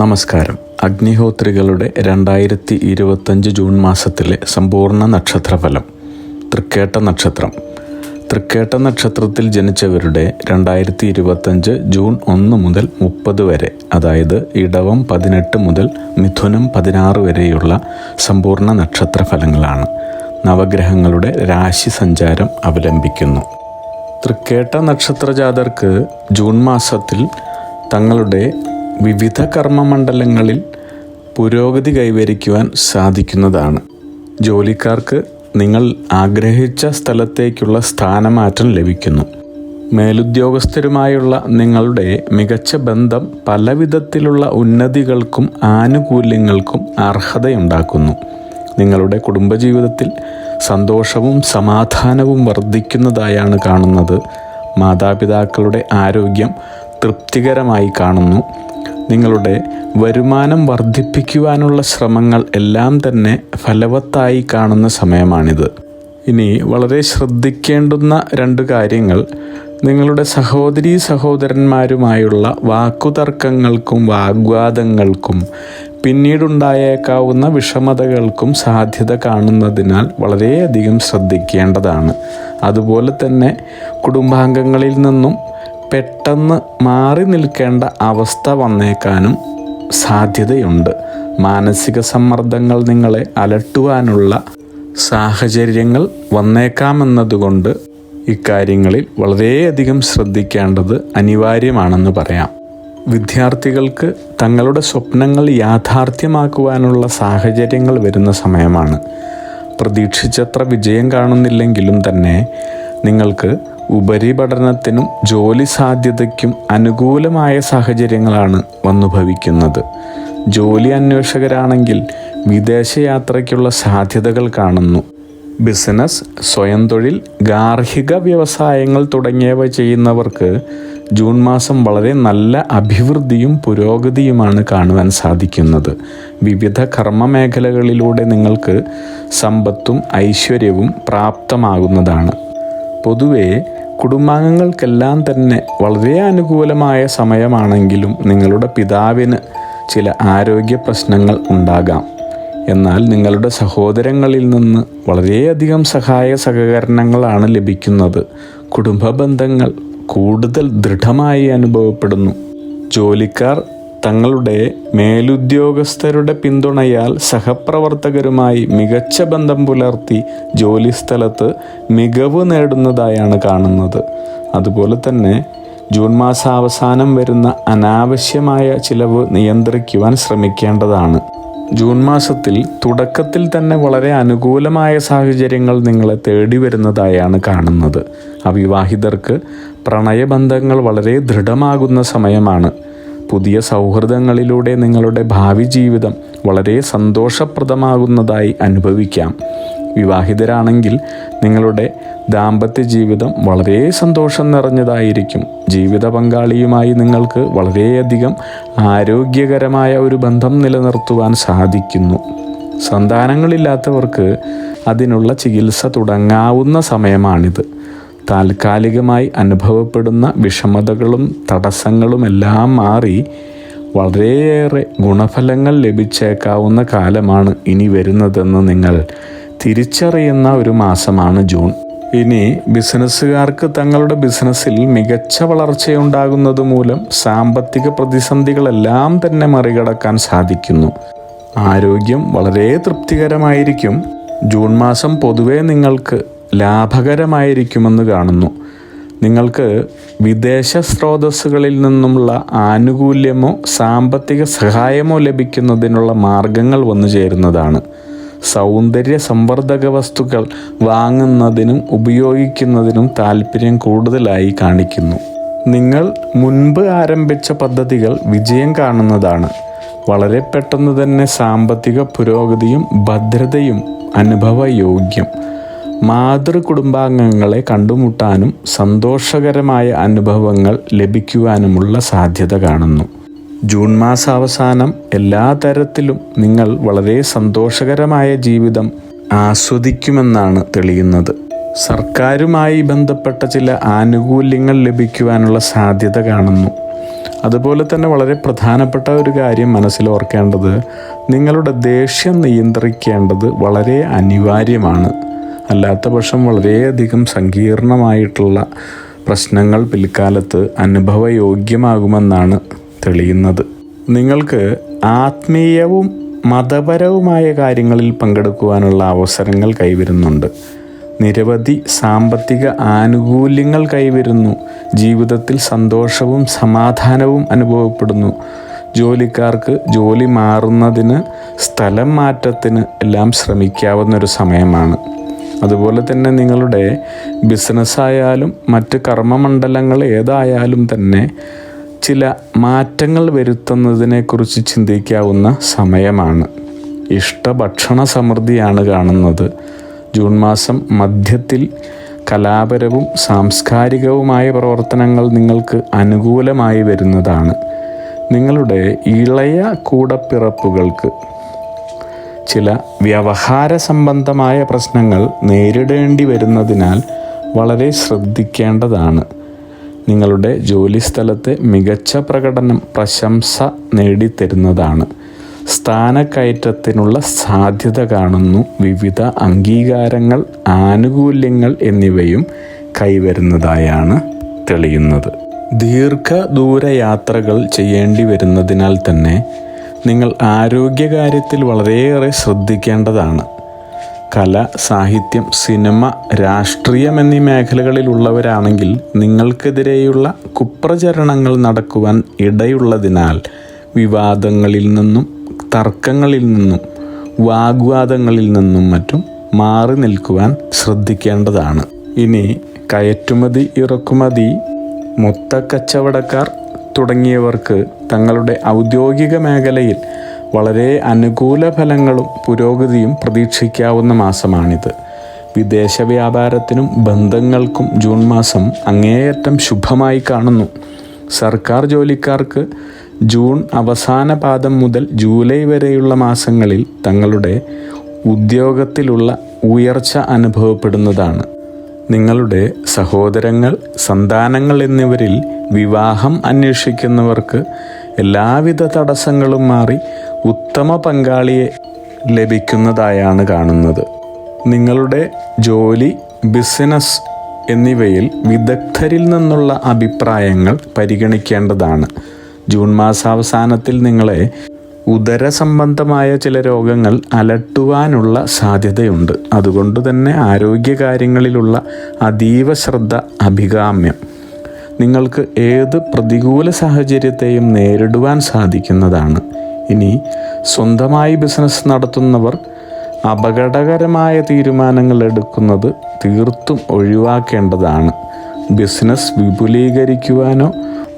നമസ്കാരം. അഗ്നിഹോത്രികളുടെ 2025 ജൂൺ മാസത്തിലെ സമ്പൂർണ്ണ നക്ഷത്രഫലം. തൃക്കേട്ട നക്ഷത്രം. തൃക്കേട്ട നക്ഷത്രത്തിൽ ജനിച്ചവരുടെ 2025 ജൂൺ 1 മുതൽ 30 വരെ, അതായത് ഇടവം 18 മുതൽ മിഥുനം 16 വരെയുള്ള സമ്പൂർണ്ണ നക്ഷത്രഫലങ്ങളാണ്. നവഗ്രഹങ്ങളുടെ രാശി സഞ്ചാരം അവലംബിക്കുന്നു. തൃക്കേട്ട നക്ഷത്രജാതർക്ക് ജൂൺ മാസത്തിൽ തങ്ങളുടെ വിവിധ കർമ്മമണ്ഡലങ്ങളിൽ പുരോഗതി കൈവരിക്കുവാൻ സാധിക്കുന്നതാണ്. ജോലിക്കാർക്ക് നിങ്ങൾ ആഗ്രഹിച്ച സ്ഥലത്തേക്കുള്ള സ്ഥാനമാറ്റം ലഭിക്കുന്നു. മേലുദ്യോഗസ്ഥരുമായുള്ള നിങ്ങളുടെ മികച്ച ബന്ധം പലവിധത്തിലുള്ള ഉന്നതികൾക്കും ആനുകൂല്യങ്ങൾക്കും അർഹതയുണ്ടാക്കുന്നു. നിങ്ങളുടെ കുടുംബജീവിതത്തിൽ സന്തോഷവും സമാധാനവും വർദ്ധിക്കുന്നതായാണ് കാണുന്നത്. മാതാപിതാക്കളുടെ ആരോഗ്യം തൃപ്തികരമായി കാണുന്നു. നിങ്ങളുടെ വരുമാനം വർദ്ധിപ്പിക്കുവാനുള്ള ശ്രമങ്ങൾ എല്ലാം തന്നെ ഫലവത്തായി കാണുന്ന സമയമാണിത്. ഇനി വളരെ ശ്രദ്ധിക്കേണ്ടുന്ന 2 കാര്യങ്ങൾ: നിങ്ങളുടെ സഹോദരീ സഹോദരന്മാരുമായുള്ള വാക്കുതർക്കങ്ങൾക്കും വാഗ്വാദങ്ങൾക്കും പിന്നീടുണ്ടായേക്കാവുന്ന വിഷമതകൾക്കും സാധ്യത കാണുന്നതിനാൽ വളരെയധികം ശ്രദ്ധിക്കേണ്ടതാണ്. അതുപോലെ തന്നെ കുടുംബാംഗങ്ങളിൽ നിന്നും പെട്ടെന്ന് മാറി നിൽക്കേണ്ട അവസ്ഥ വന്നേക്കാനും സാധ്യതയുണ്ട്. മാനസിക സമ്മർദ്ദങ്ങൾ നിങ്ങളെ അലട്ടുവാനുള്ള സാഹചര്യങ്ങൾ വന്നേക്കാമെന്നതുകൊണ്ട് ഇക്കാര്യങ്ങളിൽ വളരെയധികം ശ്രദ്ധിക്കേണ്ടത് അനിവാര്യമാണെന്ന് പറയാം. വിദ്യാർത്ഥികൾക്ക് തങ്ങളുടെ സ്വപ്നങ്ങൾ യാഥാർത്ഥ്യമാക്കുവാനുള്ള സാഹചര്യങ്ങൾ വരുന്ന സമയമാണ്. പ്രതീക്ഷിച്ചത്ര വിജയം കാണുന്നില്ലെങ്കിലും തന്നെ നിങ്ങൾക്ക് ഉപരിപഠനത്തിനും ജോലി സാധ്യതയ്ക്കും അനുകൂലമായ സാഹചര്യങ്ങളാണ് വന്നുഭവിക്കുന്നത്. ജോലി അന്വേഷകരാണെങ്കിൽ വിദേശയാത്രയ്ക്കുള്ള സാധ്യതകൾ കാണുന്നു. ബിസിനസ്, സ്വയം തൊഴിൽ, ഗാർഹിക വ്യവസായങ്ങൾ തുടങ്ങിയവ ചെയ്യുന്നവർക്ക് ജൂൺ മാസം വളരെ നല്ല അഭിവൃദ്ധിയും പുരോഗതിയുമാണ് കാണുവാൻ സാധിക്കുന്നത്. വിവിധ കർമ്മമേഖലകളിലൂടെ നിങ്ങൾക്ക് സമ്പത്തും ഐശ്വര്യവും പ്രാപ്തമാകുന്നതാണ്. പൊതുവെ കുടുംബാംഗങ്ങൾക്കെല്ലാം തന്നെ വളരെ അനുകൂലമായ സമയമാണെങ്കിലും നിങ്ങളുടെ പിതാവിന് ചില ആരോഗ്യ പ്രശ്നങ്ങൾ ഉണ്ടാകാം. എന്നാൽ നിങ്ങളുടെ സഹോദരങ്ങളിൽ നിന്ന് വളരെയധികം സഹായ സഹകരണങ്ങളാണ് ലഭിക്കുന്നത്. കുടുംബ ബന്ധങ്ങൾ കൂടുതൽ ദൃഢമായി അനുഭവപ്പെടുന്നു. ജോലിക്കാർ തങ്ങളുടെ മേലുദ്യോഗസ്ഥരുടെ പിന്തുണയാൽ സഹപ്രവർത്തകരുമായി മികച്ച ബന്ധം പുലർത്തി ജോലിസ്ഥലത്ത് മികവ് നേടുന്നതായാണ് കാണുന്നത്. അതുപോലെ തന്നെ ജൂൺ മാസാവസാനം വരുന്ന അനാവശ്യമായ ചിലവ് നിയന്ത്രിക്കുവാൻ ശ്രമിക്കേണ്ടതാണ്. ജൂൺ മാസത്തിൽ തുടക്കത്തിൽ തന്നെ വളരെ അനുകൂലമായ സാഹചര്യങ്ങൾ നിങ്ങളെ തേടി വരുന്നതായാണ് കാണുന്നത്. അവിവാഹിതർക്ക് പ്രണയബന്ധങ്ങൾ വളരെ ദൃഢമാകുന്ന സമയമാണ്. പുതിയ സൗഹൃദങ്ങളിലൂടെ നിങ്ങളുടെ ഭാവി ജീവിതം വളരെ സന്തോഷപ്രദമാകുന്നതായി അനുഭവിക്കാം. വിവാഹിതരാണെങ്കിൽ നിങ്ങളുടെ ദാമ്പത്യ ജീവിതം വളരെ സന്തോഷം നിറഞ്ഞതായിരിക്കും. ജീവിത പങ്കാളിയുമായി നിങ്ങൾക്ക് വളരെയധികം ആരോഗ്യകരമായ ഒരു ബന്ധം നിലനിർത്തുവാൻ സാധിക്കുന്നു. സന്താനങ്ങളില്ലാത്തവർക്ക് അതിനുള്ള ചികിത്സ തുടങ്ങാവുന്ന സമയമാണിത്. താൽക്കാലികമായി അനുഭവപ്പെടുന്ന വിഷമതകളും തടസ്സങ്ങളുമെല്ലാം മാറി വളരെയേറെ ഗുണഫലങ്ങൾ ലഭിച്ചേക്കാവുന്ന കാലമാണ് ഇനി വരുന്നതെന്ന് നിങ്ങൾ തിരിച്ചറിയുന്ന ഒരു മാസമാണ് ജൂൺ. ഇനി ബിസിനസ്സുകാർക്ക് തങ്ങളുടെ ബിസിനസ്സിൽ മികച്ച വളർച്ചയുണ്ടാകുന്നത് മൂലം സാമ്പത്തിക പ്രതിസന്ധികളെല്ലാം തന്നെ മറികടക്കാൻ സാധിക്കുന്നു. ആരോഗ്യം വളരെ തൃപ്തികരമായിരിക്കും. ജൂൺ മാസം പൊതുവെ നിങ്ങൾക്ക് ലാഭകരമായിരിക്കുമെന്ന് കാണുന്നു. നിങ്ങൾക്ക് വിദേശ സ്രോതസ്സുകളിൽ നിന്നുമുള്ള ആനുകൂല്യമോ സാമ്പത്തിക സഹായമോ ലഭിക്കുന്നതിനുള്ള മാർഗങ്ങൾ വന്നു ചേരുന്നതാണ്. സൗന്ദര്യ സംവർദ്ധക വസ്തുക്കൾ വാങ്ങുന്നതിനും ഉപയോഗിക്കുന്നതിനും താല്പര്യം കൂടുതലായി കാണിക്കുന്നു. നിങ്ങൾ മുൻപ് ആരംഭിച്ച പദ്ധതികൾ വിജയം കാണുന്നതാണ്. വളരെ പെട്ടെന്ന് തന്നെ സാമ്പത്തിക പുരോഗതിയും ഭദ്രതയും അനുഭവയോഗ്യം. മാതൃ കുടുംബാംഗങ്ങളെ കണ്ടുമുട്ടാനും സന്തോഷകരമായ അനുഭവങ്ങൾ ലഭിക്കുവാനുമുള്ള സാധ്യത കാണുന്നു. ജൂൺ മാസാവസാനം എല്ലാ തരത്തിലും നിങ്ങൾ വളരെ സന്തോഷകരമായ ജീവിതം ആസ്വദിക്കുമെന്നാണ് തെളിയുന്നത്. സർക്കാരുമായി ബന്ധപ്പെട്ട ചില ആനുകൂല്യങ്ങൾ ലഭിക്കുവാനുള്ള സാധ്യത കാണുന്നു. അതുപോലെ തന്നെ വളരെ പ്രധാനപ്പെട്ട ഒരു കാര്യം മനസ്സിൽ ഓർക്കേണ്ടത്, നിങ്ങളുടെ ദേഷ്യം നിയന്ത്രിക്കേണ്ടത് വളരെ അനിവാര്യമാണ്. അല്ലാത്ത പക്ഷം വളരെയധികം സങ്കീർണമായിട്ടുള്ള പ്രശ്നങ്ങൾ പിൽക്കാലത്ത് അനുഭവയോഗ്യമാകുമെന്നാണ് തെളിയുന്നത്. നിങ്ങൾക്ക് ആത്മീയവും മതപരവുമായ കാര്യങ്ങളിൽ പങ്കെടുക്കുവാനുള്ള അവസരങ്ങൾ കൈവരുന്നുണ്ട്. നിരവധി സാമ്പത്തിക ആനുകൂല്യങ്ങൾ കൈവരുന്നു. ജീവിതത്തിൽ സന്തോഷവും സമാധാനവും അനുഭവപ്പെടുന്നു. ജോലിക്കാർക്ക് ജോലി മാറുന്നതിന്, സ്ഥലം മാറ്റത്തിന് എല്ലാം ശ്രമിക്കാവുന്നൊരു സമയമാണ്. അതുപോലെ തന്നെ നിങ്ങളുടെ ബിസിനസ്സായാലും മറ്റ് കർമ്മമണ്ഡലങ്ങൾ ഏതായാലും തന്നെ ചില മാറ്റങ്ങൾ വരുത്തുന്നതിനെക്കുറിച്ച് ചിന്തിക്കാവുന്ന സമയമാണ്. ഇഷ്ടഭക്ഷണ സമൃദ്ധിയാണ് കാണുന്നത്. ജൂൺ മാസം മധ്യത്തിൽ കലാപരവും സാംസ്കാരികവുമായ പ്രവർത്തനങ്ങൾ നിങ്ങൾക്ക് അനുകൂലമായി വരുന്നതാണ്. നിങ്ങളുടെ ഇളയ കൂടപ്പിറപ്പുകൾക്ക് ചില വ്യവഹാര സംബന്ധമായ പ്രശ്നങ്ങൾ നേരിടേണ്ടി വരുന്നതിനാൽ വളരെ ശ്രദ്ധിക്കേണ്ടതാണ്. നിങ്ങളുടെ ജോലിസ്ഥലത്തെ മികച്ച പ്രകടനം പ്രശംസ നേടിത്തരുന്നതാണ്. സ്ഥാനക്കയറ്റത്തിനുള്ള സാധ്യത കാണുന്നു. വിവിധ അംഗീകാരങ്ങൾ, ആനുകൂല്യങ്ങൾ എന്നിവയും കൈവരുന്നതായാണ് തെളിയുന്നത്. ദീർഘദൂര യാത്രകൾ ചെയ്യേണ്ടി വരുന്നതിനാൽ തന്നെ നിങ്ങൾ ആരോഗ്യകാര്യത്തിൽ വളരെയേറെ ശ്രദ്ധിക്കേണ്ടതാണ്. കല, സാഹിത്യം, സിനിമ, രാഷ്ട്രീയം എന്നീ മേഖലകളിലുള്ളവരാണെങ്കിൽ നിങ്ങൾക്കെതിരെയുള്ള കുപ്രചരണങ്ങൾ നടക്കുവാൻ ഇടയുള്ളതിനാൽ വിവാദങ്ങളിൽ നിന്നും, തർക്കങ്ങളിൽ നിന്നും, വാഗ്വാദങ്ങളിൽ നിന്നും മറ്റും മാറി നിൽക്കുവാൻ ശ്രദ്ധിക്കേണ്ടതാണ്. ഇനി കയറ്റുമതി, ഇറക്കുമതി, മൊത്തക്കച്ചവടക്കാർ തുടങ്ങിയവർക്ക് തങ്ങളുടെ ഔദ്യോഗിക മേഖലയിൽ വളരെ അനുകൂല ഫലങ്ങളും പുരോഗതിയും പ്രതീക്ഷിക്കാവുന്ന മാസമാണിത്. വിദേശ വ്യാപാരത്തിനും ബന്ധങ്ങൾക്കും ജൂൺ മാസം അങ്ങേയറ്റം ശുഭമായി കാണുന്നു. സർക്കാർ ജോലിക്കാർക്ക് ജൂൺ അവസാന പാദം മുതൽ ജൂലൈ വരെയുള്ള മാസങ്ങളിൽ തങ്ങളുടെ ഉദ്യോഗത്തിലുള്ള ഉയർച്ച അനുഭവപ്പെടുന്നതാണ്. നിങ്ങളുടെ സഹോദരങ്ങൾ, സന്താനങ്ങൾ എന്നിവരിൽ വിവാഹം അന്വേഷിക്കുന്നവർക്ക് എല്ലാവിധ തടസ്സങ്ങളും മാറി ഉത്തമ പങ്കാളിയെ ലഭിക്കുന്നതായാണ് കാണുന്നത്. നിങ്ങളുടെ ജോലി, ബിസിനസ് എന്നിവയിൽ വിദഗ്ധരിൽ നിന്നുള്ള അഭിപ്രായങ്ങൾ പരിഗണിക്കേണ്ടതാണ്. ജൂൺ മാസാവസാനത്തിൽ നിങ്ങളെ ഉദര സംബന്ധമായ ചില രോഗങ്ങൾ അലട്ടുവാനുള്ള സാധ്യതയുണ്ട്. അതുകൊണ്ട് തന്നെ ആരോഗ്യകാര്യങ്ങളിലുള്ള അതീവ ശ്രദ്ധ അഭികാമ്യം. നിങ്ങൾക്ക് ഏത് പ്രതികൂല സാഹചര്യത്തെയും നേരിടുവാൻ സാധിക്കുന്നതാണ്. ഇനി സ്വന്തമായി ബിസിനസ് നടത്തുന്നവർ അപകടകരമായ തീരുമാനങ്ങൾ എടുക്കുന്നത് തീർത്തും ഒഴിവാക്കേണ്ടതാണ്. ബിസിനസ് വിപുലീകരിക്കുവാനോ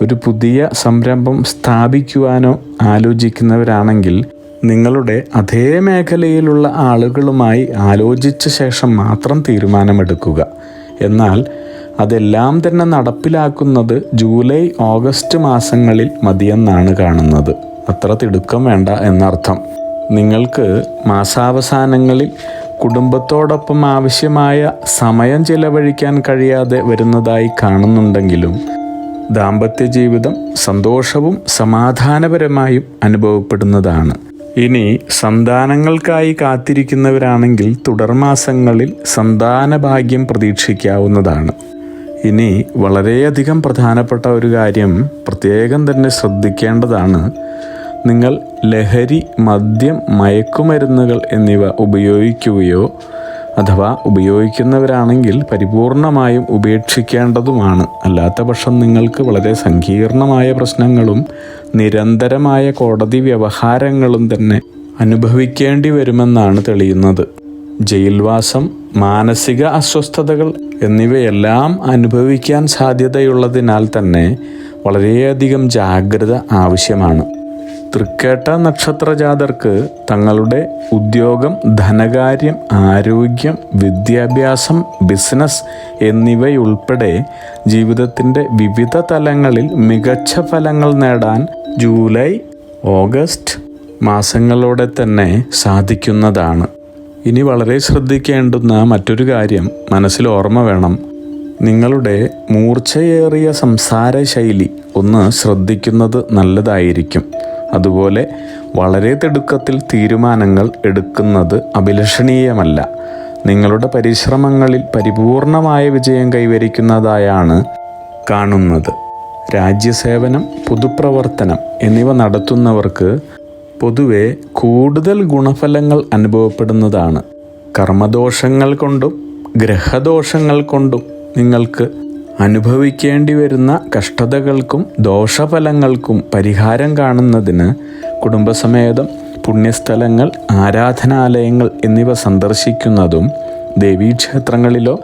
ഒരു പുതിയ സംരംഭം സ്ഥാപിക്കുവാനോ ആലോചിക്കുന്നവരാണെങ്കിൽ നിങ്ങളുടെ അതേ മേഖലയിലുള്ള ആളുകളുമായി ആലോചിച്ച ശേഷം മാത്രം തീരുമാനമെടുക്കുക. എന്നാൽ അതെല്ലാം തന്നെ നടപ്പിലാക്കുന്നത് ജൂലൈ, ഓഗസ്റ്റ് മാസങ്ങളിൽ മതിയെന്നാണ് കാണുന്നത്. അത്ര തിടുക്കം വേണ്ട എന്നർത്ഥം. നിങ്ങൾക്ക് മാസാവസാനങ്ങളിൽ കുടുംബത്തോടൊപ്പം ആവശ്യമായ സമയം ചിലവഴിക്കാൻ കഴിയാതെ വരുന്നതായി കാണുന്നുണ്ടെങ്കിലും ദാമ്പത്യ ജീവിതം സന്തോഷവും സമാധാനപരമായും അനുഭവപ്പെടുന്നതാണ്. ഇനി സന്താനങ്ങൾക്കായി കാത്തിരിക്കുന്നവരാണെങ്കിൽ തുടർമാസങ്ങളിൽ സന്താനഭാഗ്യം പ്രതീക്ഷിക്കാവുന്നതാണ്. ഇനി വളരെയധികം പ്രധാനപ്പെട്ട ഒരു കാര്യം പ്രത്യേകം തന്നെ ശ്രദ്ധിക്കേണ്ടതാണ്. നിങ്ങൾ ലഹരി, മദ്യം, മയക്കുമരുന്നുകൾ എന്നിവ ഉപയോഗിക്കുകയോ അഥവാ ഉപയോഗിക്കുന്നവരാണെങ്കിൽ പരിപൂർണമായും ഉപേക്ഷിക്കേണ്ടതുമാണ്. അല്ലാത്ത പക്ഷം നിങ്ങൾക്ക് വളരെ സങ്കീർണമായ പ്രശ്നങ്ങളും നിരന്തരമായ കോടതി വ്യവഹാരങ്ങളും തന്നെ അനുഭവിക്കേണ്ടി വരുമെന്നാണ് തെളിയുന്നത്. ജയിൽവാസം, മാനസിക അസ്വസ്ഥതകൾ എന്നിവയെല്ലാം അനുഭവിക്കാൻ സാധ്യതയുള്ളതിനാൽ തന്നെ വളരെയധികം ജാഗ്രത ആവശ്യമാണ്. തൃക്കേട്ട നക്ഷത്ര ജാതർക്ക് തങ്ങളുടെ ഉദ്യോഗം, ധനകാര്യം, ആരോഗ്യം, വിദ്യാഭ്യാസം, ബിസിനസ് എന്നിവയുൾപ്പെടെ ജീവിതത്തിൻ്റെ വിവിധ തലങ്ങളിൽ മികച്ച ഫലങ്ങൾ നേടാൻ ജൂലൈ, ഓഗസ്റ്റ് മാസങ്ങളോടെ തന്നെ സാധിക്കുന്നതാണ്. ഇനി വളരെ ശ്രദ്ധിക്കേണ്ടുന്ന മറ്റൊരു കാര്യം മനസ്സിൽ ഓർമ്മ വേണം. നിങ്ങളുടെ മൂർച്ചയേറിയ സംസാര ശൈലി ഒന്ന് ശ്രദ്ധിക്കുന്നത് നല്ലതായിരിക്കും. അതുപോലെ വളരെ തിടുക്കത്തിൽ തീരുമാനങ്ങൾ എടുക്കുന്നത് അഭിലഷണീയമല്ല. നിങ്ങളുടെ പരിശ്രമങ്ങളിൽ പരിപൂർണമായ വിജയം കൈവരിക്കുന്നതായാണ് കാണുന്നത്. രാജ്യസേവനം, പൊതുപ്രവർത്തനം എന്നിവ നടത്തുന്നവർക്ക് പൊതുവെ കൂടുതൽ ഗുണഫലങ്ങൾ അനുഭവപ്പെടുന്നതാണ്. കർമ്മദോഷങ്ങൾ കൊണ്ടും ഗ്രഹദോഷങ്ങൾ കൊണ്ടും നിങ്ങൾക്ക് അനുഭവിക്കേണ്ടി വരുന്ന കഷ്ടതകൾക്കും ദോഷഫലങ്ങൾക്കും പരിഹാരം കാണുന്നതിന് കുടുംബസമേതം പുണ്യസ്ഥലങ്ങൾ, ആരാധനാലയങ്ങൾ എന്നിവ സന്ദർശിക്കുന്നതും ദേവീക്ഷേത്രങ്ങളിലോ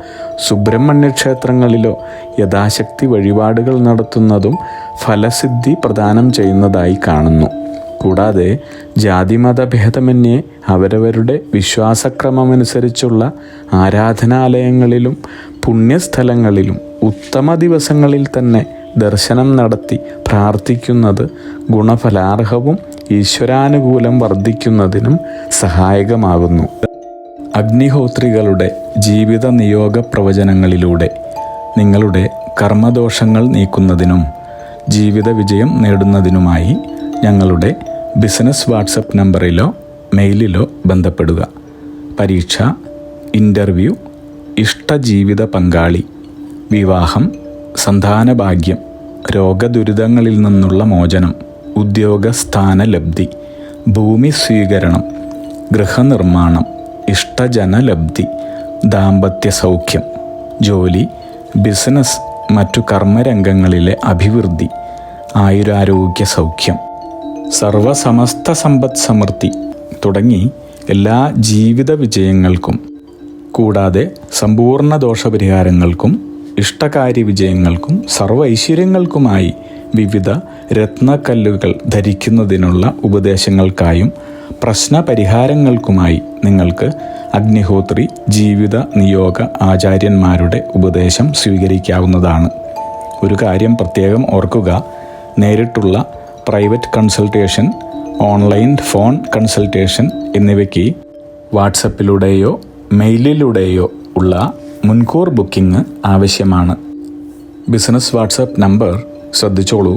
സുബ്രഹ്മണ്യ ക്ഷേത്രങ്ങളിലോ യഥാശക്തി വഴിപാടുകൾ നടത്തുന്നതും ഫലസിദ്ധി പ്രദാനം ചെയ്യുന്നതായി കാണുന്നു. കൂടാതെ ജാതിമതഭേദമന്യേ അവരവരുടെ വിശ്വാസക്രമമനുസരിച്ചുള്ള ആരാധനാലയങ്ങളിലും പുണ്യസ്ഥലങ്ങളിലും ഉത്തമ ദിവസങ്ങളിൽ തന്നെ ദർശനം നടത്തി പ്രാർത്ഥിക്കുന്നത് ഗുണഫലാർഹവും ഈശ്വരാനുകൂലം വർദ്ധിക്കുന്നതിനും സഹായകമാകുന്നു. അഗ്നിഹോത്രികളുടെ ജീവിത നിയോഗ പ്രവചനങ്ങളിലൂടെ നിങ്ങളുടെ കർമ്മദോഷങ്ങൾ നീക്കുന്നതിനും ജീവിത വിജയം നേടുന്നതിനുമായി ഞങ്ങളുടെ ബിസിനസ് വാട്സപ്പ് നമ്പറിലോ മെയിലിലോ ബന്ധപ്പെടുക. പരീക്ഷ, ഇൻ്റർവ്യൂ, ഇഷ്ടജീവിത പങ്കാളി, വിവാഹം, സന്താനഭാഗ്യം, രോഗദുരിതങ്ങളിൽ നിന്നുള്ള മോചനം, ഉദ്യോഗസ്ഥാന ലബ്ധി, ഭൂമി സ്വീകരണം, ഗൃഹനിർമ്മാണം, ഇഷ്ടജനലബ്ധി, ദാമ്പത്യ സൗഖ്യം, ജോലി, ബിസിനസ്, മറ്റു കർമ്മരംഗങ്ങളിലെ അഭിവൃദ്ധി, ആയുരാരോഗ്യ സൗഖ്യം, സർവസമസ്ത സമ്പദ് സമൃദ്ധി തുടങ്ങി എല്ലാ ജീവിത വിജയങ്ങൾക്കും കൂടാതെ സമ്പൂർണ്ണ ദോഷപരിഹാരങ്ങൾക്കും ഇഷ്ടകാര്യ വിജയങ്ങൾക്കും സർവ്വ ഐശ്വര്യങ്ങൾക്കുമായി വിവിധ രത്നക്കല്ലുകൾ ധരിക്കുന്നതിനുള്ള ഉപദേശങ്ങൾക്കായും പ്രശ്നപരിഹാരങ്ങൾക്കുമായി നിങ്ങൾക്ക് അഗ്നിഹോത്രി ജീവിത നിയോഗ ആചാര്യന്മാരുടെ ഉപദേശം സ്വീകരിക്കാവുന്നതാണ്. ഒരു കാര്യം പ്രത്യേകം ഓർക്കുക, നേരിട്ടുള്ള private consultation, online phone consultation എന്നിവയ്ക്ക് വാട്സപ്പിലൂടെയോ മെയിലിലൂടെയോ ഉള്ള മുൻകൂർ ബുക്കിംഗ് ആവശ്യമാണ്. ബിസിനസ് വാട്സപ്പ് നമ്പർ ശ്രദ്ധിച്ചോളൂ: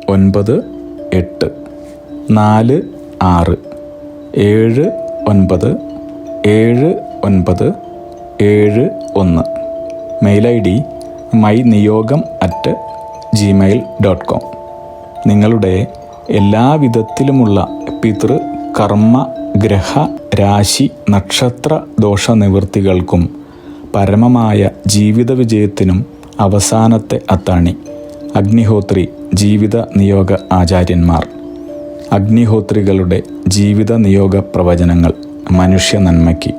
9846797971. Mail ID myniyogam@gmail.com. നിങ്ങളുടെ എല്ലാ വിധത്തിലുമുള്ള പിതൃ, കർമ്മ, ഗ്രഹ, രാശി, നക്ഷത്ര ദോഷനിവൃത്തികൾക്കും പരമമായ ജീവിത വിജയത്തിനും അവസാനത്തെ അത്താണി അഗ്നിഹോത്രി ജീവിത നിയോഗ ആചാര്യന്മാർ. അഗ്നിഹോത്രികളുടെ ജീവിത നിയോഗ പ്രവചനങ്ങൾ മനുഷ്യ നന്മയ്ക്ക്.